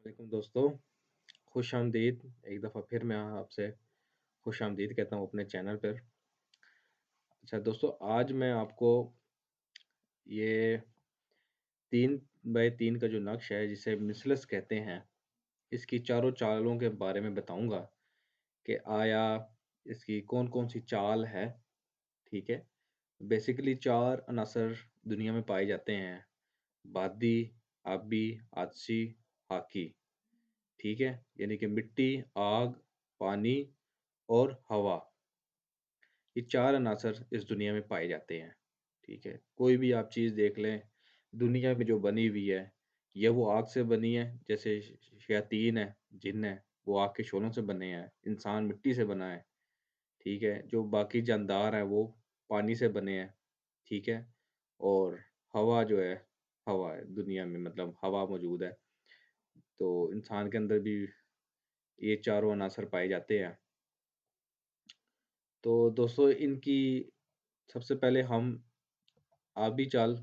वालेकुम दोस्तों, खुश-आमदीद। एक दफ़ा फिर मैं आपसे खुश-आमदीद कहता हूँ अपने चैनल पर। अच्छा दोस्तों, आज मैं आपको ये 3 बाय 3 का जो नक्श है, जिसे मिसलस कहते हैं, इसकी चारों चालों के बारे में बताऊँगा कि आया इसकी कौन-कौन सी चाल है, ठीक है? बेसिकली 4 अनासर दुनिया में पाए जाते हैं, बादी, आबी, आतशी, हाकी, ठीक है? यानी कि मिट्टी, आग, पानी और हवा। ये 4 अनासर इस दुनिया में पाए जाते हैं, ठीक है? कोई भी आप चीज़ देख लें, दुनिया में जो बनी हुई है, या वो आग से बनी है, जैसे शयातीन है, जिन्न है, वो आग के शोलों से बने हैं, इंसान मिट्टी से बना है, ठीक है? जो बाकी जानदार हैं, वो पानी से बने हैं, ठीक है? और हवा जो है, हवा है, दुनिया में मतलब हवा मौजूद है, तो इंसान के अंदर भी ये चारों अनासर पाए जाते हैं। तो दोस्तों इनकी सबसे पहले हम आबी चाल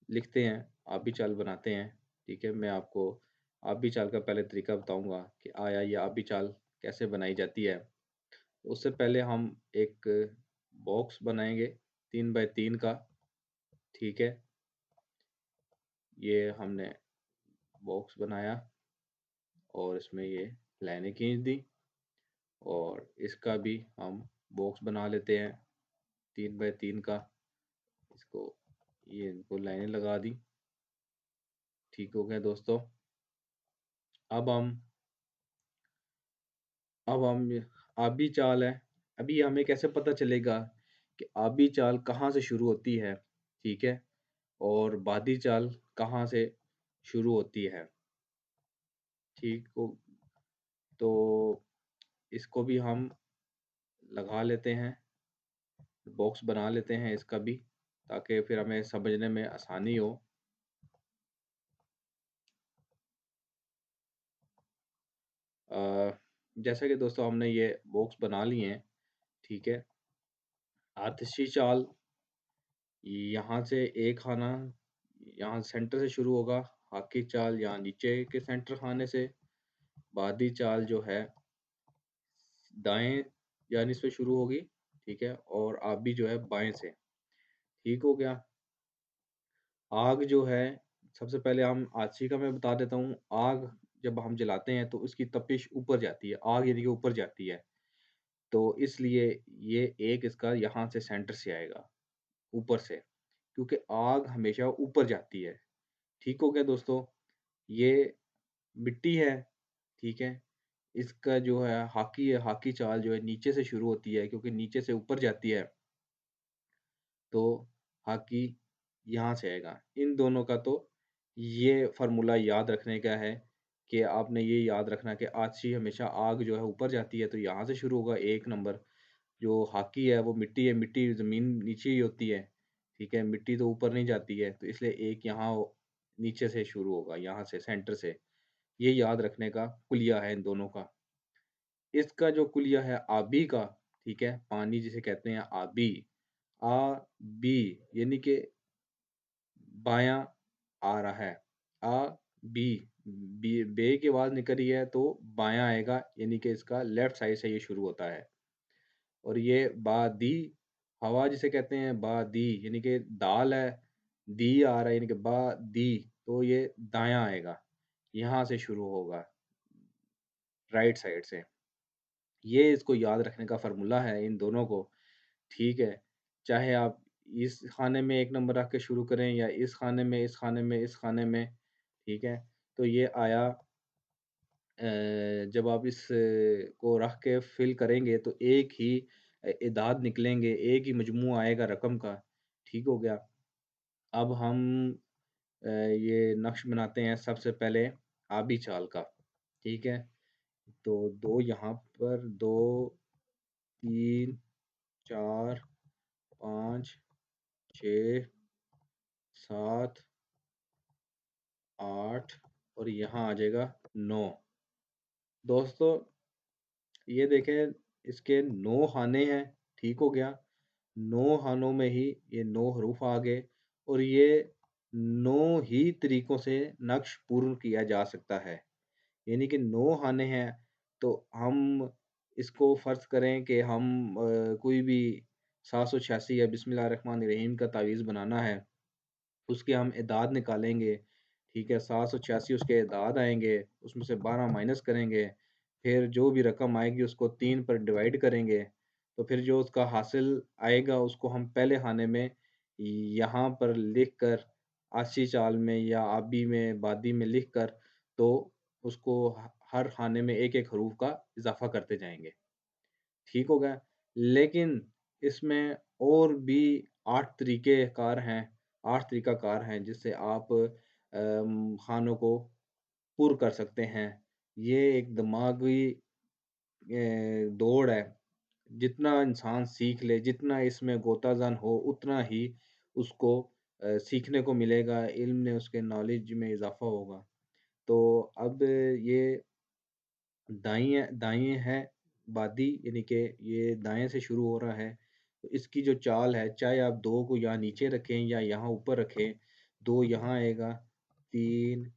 लिखते हैं, आबी चाल बनाते हैं, ठीक है? मैं आपको आबी चाल का पहले तरीका बताऊँगा कि आया ये आबी चाल कैसे बनाई जाती है। उससे पहले हम एक बॉक्स बनाएँगे 3 बाय 3 का, ठीक है? ये हमने बॉक्स बनाया और इसमें ये लाइनें खींच दी और इसका भी हम बॉक्स बना लेते हैं 3 बाय 3 का। इसको ये इनको लाइनें लगा दी, ठीक हो गया दोस्तों। अब हम अब हम आबी चाल है, अभी हमें कैसे पता चलेगा कि आबी चाल कहाँ से शुरू होती है, ठीक है? और बादी चाल कहाँ से शुरू होती है, ठीक हो? तो इसको भी हम लगा लेते हैं, बॉक्स बना लेते हैं इसका भी, ताकि फिर हमें समझने में आसानी हो। जैसा कि दोस्तों हमने ये बॉक्स बना लिए हैं, ठीक है? आतिशी चाल यहाँ से एक खाना यहाँ सेंटर से शुरू होगा, हाकी चाल यहाँ नीचे के सेंटर खाने से, बादी चाल जो है दाएँ जानिब से शुरू होगी, ठीक है? और आबी जो है बाएँ से, ठीक हो गया? आग जो है, सबसे पहले हम आछी का मैं बता देता हूँ, आग जब हम जलाते हैं तो उसकी तपिश ऊपर जाती है, आग यानी कि ऊपर जाती है, तो इसलिए ये एक इसका यहाँ से सेंटर से आएगा, ऊपर से, क्योंकि आग हमेशा ऊपर जाती है, ठीक हो गया दोस्तों? ये मिट्टी है, ठीक है? इसका जो है हाकी चाल जो है नीचे से शुरू होती है क्योंकि नीचे से ऊपर जाती है, तो हाकी यहाँ से आएगा। इन दोनों का तो ये फ़ॉर्मूला याद रखने का है कि आपने ये याद रखना कि आछी हमेशा आग जो है ऊपर जाती है, तो यहाँ से शुरू होगा 1 नंबर। जो हाकी है वो मिट्टी है, मिट्टी ज़मीन नीचे ही होती है, ठीक है? मिट्टी तो ऊपर नहीं जाती है, तो इसलिए एक यहाँ नीचे से शुरू होगा, यहाँ से सेंटर से। ये याद रखने का कुलिया है इन दोनों का। इसका जो कुलिया है आबी का, ठीक है? पानी जिसे कहते हैं आबी, आ, बी यानी कि बायाँ आ रहा है। आ, बी, बे की आवाज़ निकल रही है तो बायाँ आएगा यानी कि इसका लेफ्ट साइड से ये शुरू होता है। और ये बा-दी, हवा जिसे कहते हैं बा-दी यानी कि दाल है, दी आ रहा है यानी कि बा-दी, तो ये दायाँ आएगा, यहाँ से शुरू होगा, राइट साइड से। ये इसको याद रखने का फ़ॉर्मूला है इन दोनों को, ठीक है? चाहे आप इस खाने में 1 नंबर रख के शुरू करें या इस खाने में, इस खाने में, इस खाने में, ठीक है? तो ये आया जब आप इस को रख के फ़िल करेंगे तो एक ही इदाद निकलेंगे, एक ही मजमू आएगा रकम का, ठीक हो गया? अब हम ये नक्श बनाते हैं सबसे पहले आबी चाल का, ठीक है? तो 2 यहाँ पर 2, 3, 4, 5, 6, 7, 8 और यहाँ आ जाएगा 9। दोस्तों ये देखें इसके 9 खाने हैं, ठीक हो गया? 9 खानों में ही ये 9 हरूफ आ गए और ये 9 ही तरीकों से नक्श पूर्ण किया जा सकता है। यानी कि 9 खाने हैं, तो हम इसको फ़र्ज़ करें कि हम कोई भी 786 या बिस्मिल्लाहिर्रहमानिर्रहीम का तावीज़ बनाना है, उसके हम एदाद निकालेंगे, ठीक है? 786 उसके एदाद आएँगे, उसमें से 12 माइनस करेंगे, फिर जो भी रकम आएगी उसको 3 पर डिवाइड करेंगे, तो फिर जो उसका हासिल आएगा उसको हम पहले खाने में यहाँ पर लिख कर आशी चाल में या आबी में, बादी में लिख कर तो उसको हर खाने में एक-एक हरूफ का इज़ाफ़ा करते जाएँगे। ठीक हो गया। लेकिन इसमें और भी 8 तरीक़े-कार हैं, 8 तरीक़ाकार हैं जिससे आप खानों को पुर कर सकते हैं। ये एक दिमागी दौड़ है। जितना इंसान सीख ले, जितना इसमें गोताज़न हो, उतना ही उसको सीखने को मिलेगा, इल्म में उसके नॉलेज में इज़ाफ़ा होगा। तो अब ये दाएँ है बादी यानी कि ये दाएँ से शुरू हो रहा है। तो इसकी जो चाल है, चाहे आप 2 को यहाँ नीचे रखें या यहाँ ऊपर रखें, 2 यहाँ आएगा, 3,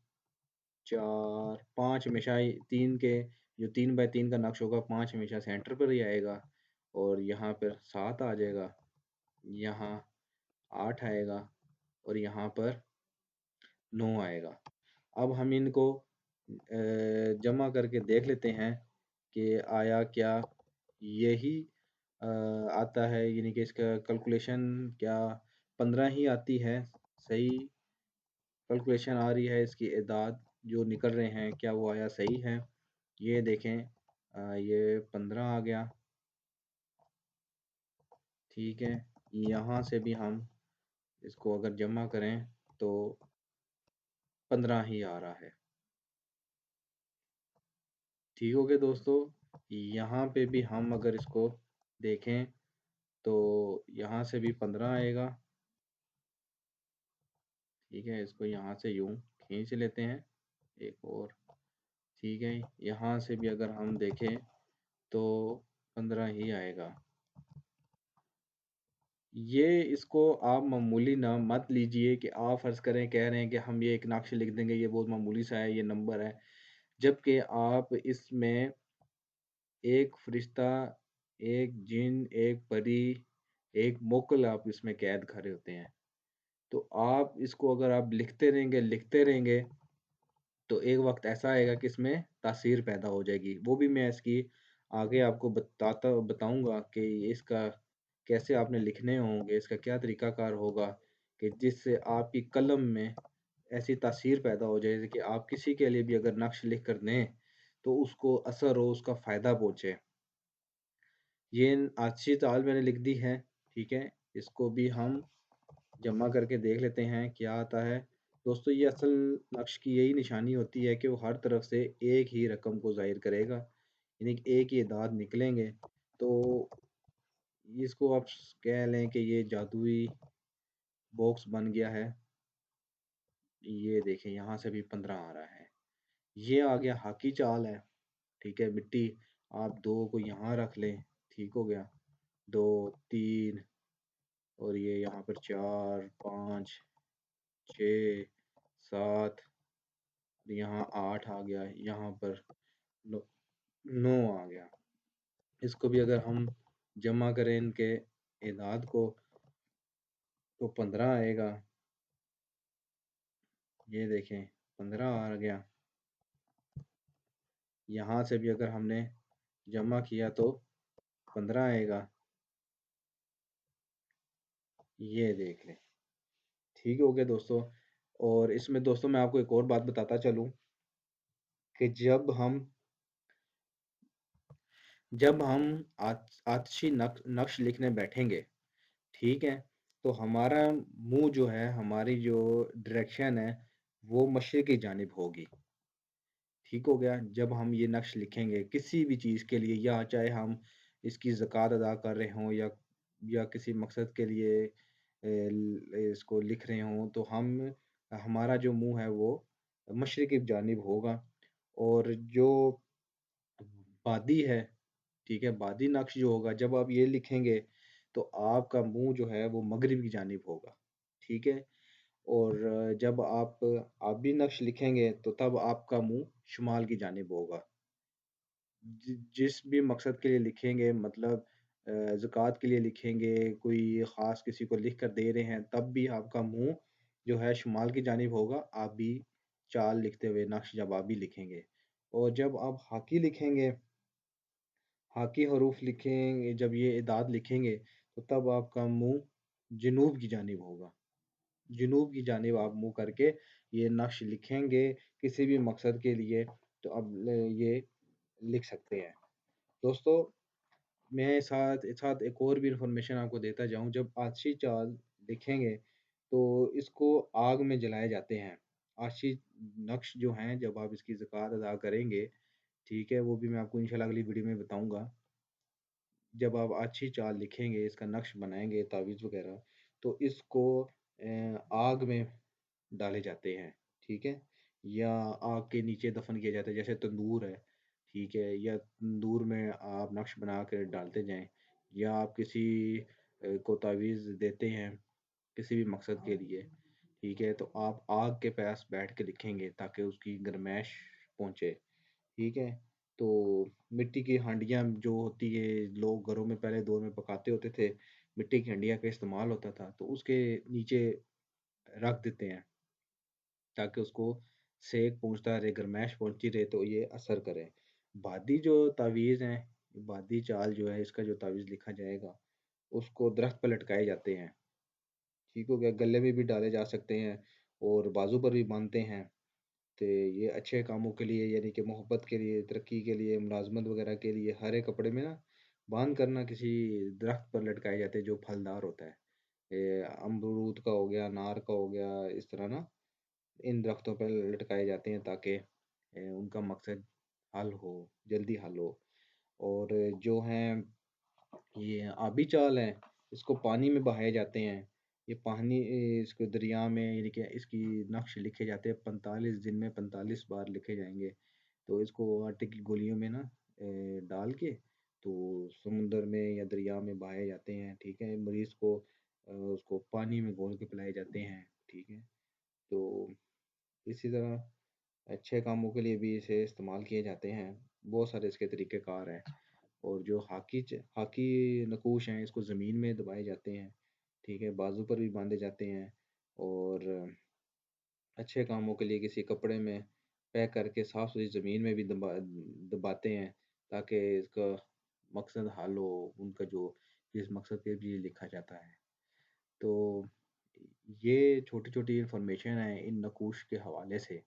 4, 5 हमेशा 3 के जो 3 बाय 3 का नक्श होगा, 5 हमेशा सेंटर पर ही आएगा और यहाँ पर 7 आ जाएगा, यहाँ 8 आएगा और यहाँ पर 9 आएगा। अब हम इनको जमा करके देख लेते हैं कि आया क्या यही आता है यानी कि इसका कैलकुलेशन क्या 15 ही आती है? सही कैलकुलेशन आ रही है इसकी एदाद जो निकल रहे हैं, क्या वो आया सही है? ये देखें ये 15 आ गया, ठीक है? यहाँ से भी हम इसको अगर जमा करें तो 15 ही आ रहा है। ठीक हो गया दोस्तों? यहाँ पे भी हम अगर इसको देखें तो यहाँ से भी 15 आएगा, ठीक है? इसको यहाँ से यूँ खींच लेते हैं, एक और, ठीक है? यहाँ से भी अगर हम देखें तो 15 ही आएगा। ये इसको आप मामूली ना मत लीजिए कि आप फ़र्ज़ करें कह रहे हैं कि हम ये एक नक्श लिख देंगे, ये बहुत मामूली सा है, ये नंबर है। जबकि आप इसमें एक फ़रिश्ता, एक जिन, एक परी, एक मोकल आप इसमें कैद कर रहे होते हैं। तो आप इसको अगर आप लिखते रहेंगे, तो एक वक़्त ऐसा आएगा कि इसमें तासीर पैदा हो जाएगी। वो भी मैं इसकी आगे आपको बताऊँगा कि इसका कैसे आपने लिखने होंगे, इसका क्या तरीक़ाकार होगा कि जिससे आपकी कलम में ऐसी तासीर पैदा हो जाए कि आप किसी के लिए भी अगर नक्श लिख कर दें, तो उसको असर हो, उसका फ़ायदा पहुँचे। ये अच्छी चाल मैंने लिख दी है, ठीक है? इसको भी हम जमा करके देख लेते हैं क्या आता है। दोस्तों ये असल नक्श की यही निशानी होती है कि वो हर तरफ से एक ही रकम को ज़ाहिर करेगा, यानी कि एक ही अदाद निकलेंगे। तो इसको आप कह लें कि ये जादुई बॉक्स बन गया है। ये देखें यहाँ से भी 15 आ रहा है। ये आ गया हाकी चाल है, ठीक है? मिट्टी आप 2 को यहाँ रख लें, ठीक हो गया? 2, 3 और ये यहाँ पर 4, 5, 6, 7 यहाँ 8 आ गया, यहाँ पर नो 9 आ गया। इसको भी अगर हम जमा करें इनके एदाद को तो 15 आएगा। ये देखें 15 आ गया। यहाँ से भी अगर हमने जमा किया तो 15 आएगा। ये देख लें। ठीक हो गया दोस्तों। और इसमें दोस्तों मैं आपको एक और बात बताता चलूँ कि जब हम आतिशी नक्श लिखने बैठेंगे, ठीक है? तो हमारा मुँह जो है, हमारी जो डायरेक्शन है, वो मशरिक़ की जानिब होगी। ठीक हो गया? जब हम ये नक्श लिखेंगे किसी भी चीज़ के लिए या चाहे हम इसकी ज़कात अदा कर रहे हों या किसी मकसद के लिए इसको लिख रहे हों, तो हमारा जो मुँह है वो मशरिक़ की जानिब होगा और जो बादी है, ठीक है? बादी नक्श जो होगा जब आप ये लिखेंगे, तो आपका मुँह जो है वो मग़रिब की जानिब होगा, ठीक है? और जब आप भी नक्श लिखेंगे तो तब आपका मुँह शुमाल की जानिब होगा। जिस भी मकसद के लिए लिखेंगे मतलब ज़कात के लिए लिखेंगे, कोई ख़ास किसी को लिख कर दे रहे हैं, तब भी आपका मुँह जो है शुमाल की जानिब होगा, आप भी चाल लिखते हुए नक्श जब आप भी लिखेंगे। और जब आप हाकी लिखेंगे, हाकी हरूफ लिखेंगे जब ये इदाद लिखेंगे, तो तब आपका मुँह जनूब की जानिब होगा। जनूब की जानिब आप मुँह करके ये नक्श लिखेंगे किसी भी मकसद के लिए, तो अब ये लिख सकते हैं। दोस्तों, मैं साथ साथ एक और भी इन्फॉर्मेशन आपको देता जाऊँ, जब आछी चाल लिखेंगे, तो इसको आग में जलाए जाते हैं। आछी नक्श जो हैं, जब आप इसकी ज़कात अदा करेंगे, ठीक है? वो भी मैं आपको इंशाअल्लाह अगली वीडियो में बताऊँगा। जब आप आछी चाल लिखेंगे, इसका नक्श बनाएँगे, तावीज़ वग़ैरह, तो इसको आग में डाले जाते हैं, ठीक है? या आग के नीचे दफ़न किया जाता है, जैसे तंदूर है, ठीक है? या तंदूर में आप नक्श बना के डालते जाएँ, या आप किसी को तावीज़ देते हैं, किसी भी मकसद के लिए, ठीक है? तो आप आग के पास बैठ के लिखेंगे ताकि उसकी गरमैश पहुँचे, ठीक है? तो मिट्टी की हांडियाँ जो होती है, लोग घरों में पहले दौर में पकाते होते थे, मिट्टी की हांडिया का इस्तेमाल होता था, तो उसके नीचे रख देते हैं। ताकि उसको सेक पहुँचता रहे, गर्माइश पहुँचती रहे तो ये असर करे। बादी जो तावीज़ हैं, बादी चाल जो है इसका जो तावीज़ लिखा जाएगा, उसको दरख्त पे लटकाए जाते हैं। ठीक हो गया? गले में भी डाले जा सकते हैं और बाजू पर भी बाँधते हैं। तो ये अच्छे कामों के लिए यानी कि मोहब्बत के लिए, तरक्की के लिए, मुलाज़मत वग़ैरह के लिए हरे कपड़े में ना बाँध कर ना किसी दरख्त पर लटकाए जाते हैं जो फलदार होता है। अमरूद का हो गया, अनार का हो गया, इस तरह ना इन दरख्तों पे लटकाए जाते हैं ताकि उनका मकसद हल हो, जल्दी हल हो। और जो हैं ये आबी चाल है, इसको पानी में बहाए जाते हैं। ये पानी इसको दरिया में यानी कि इसकी नक्श लिखे जाते हैं 45 दिन में 45 बार लिखे जाएँगे। तो इसको आटे की गोलियों में ना डाल के तो समुंदर में या दरिया में बहाए जाते हैं, ठीक है? मरीज़ को उसको पानी में घोल के पिलाए जाते हैं, ठीक है? तो इसी तरह अच्छे कामों के लिए भी इसे इस्तेमाल किए जाते हैं। बहुत सारे इसके तरीक़ेकार हैं और जो हाकी नकूश हैं इसको ज़मीन में दबाए जाते हैं, ठीक है? बाजू पर भी बाँधे जाते हैं और अच्छे कामों के लिए किसी कपड़े में पैक करके साफ़-सुथरी ज़मीन में भी दबाते हैं ताकि इसका मकसद हल हो, उनका जो जिस मकसद के लिए लिखा जाता है। तो ये छोटी-छोटी इन्फॉर्मेशन है इन नकूश के हवाले से।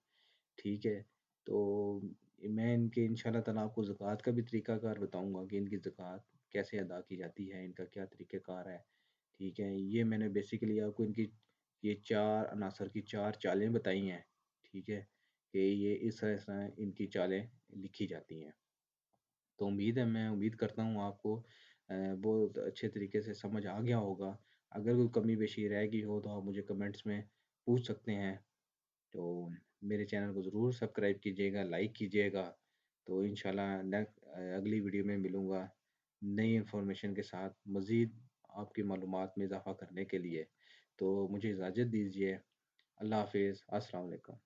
ठीक है, तो मैं इनके इंशाअल्लाह ताला आपको ज़कात का भी तरीक़ाकार बताऊँगा कि इनकी ज़कात कैसे अदा की जाती है, इनका क्या तरीक़ेकार है, ठीक है? ये मैंने बेसिकली आपको इनकी ये 4 अनासर की 4 चालें बताई हैं, ठीक है? कि ये इस तरह से इनकी चालें लिखी जाती हैं। तो मैं उम्मीद करता हूँ आपको बहुत अच्छे तरीके से समझ आ गया होगा। अगर कोई कमी-पेशी रह गई हो तो आप मुझे कमेंट्स में पूछ सकते हैं। तो मेरे चैनल को ज़रूर सब्सक्राइब कीजिएगा, लाइक कीजिएगा। तो इंशाल्लाह अगली वीडियो में मिलूँगा, नई इन्फॉर्मेशन के साथ मज़ीद आपकी मालूमात में इज़ाफ़ा करने के लिए। तो मुझे इजाज़त दीजिए। अल्लाह हाफ़िज़। अस्सलाम वालेकुम।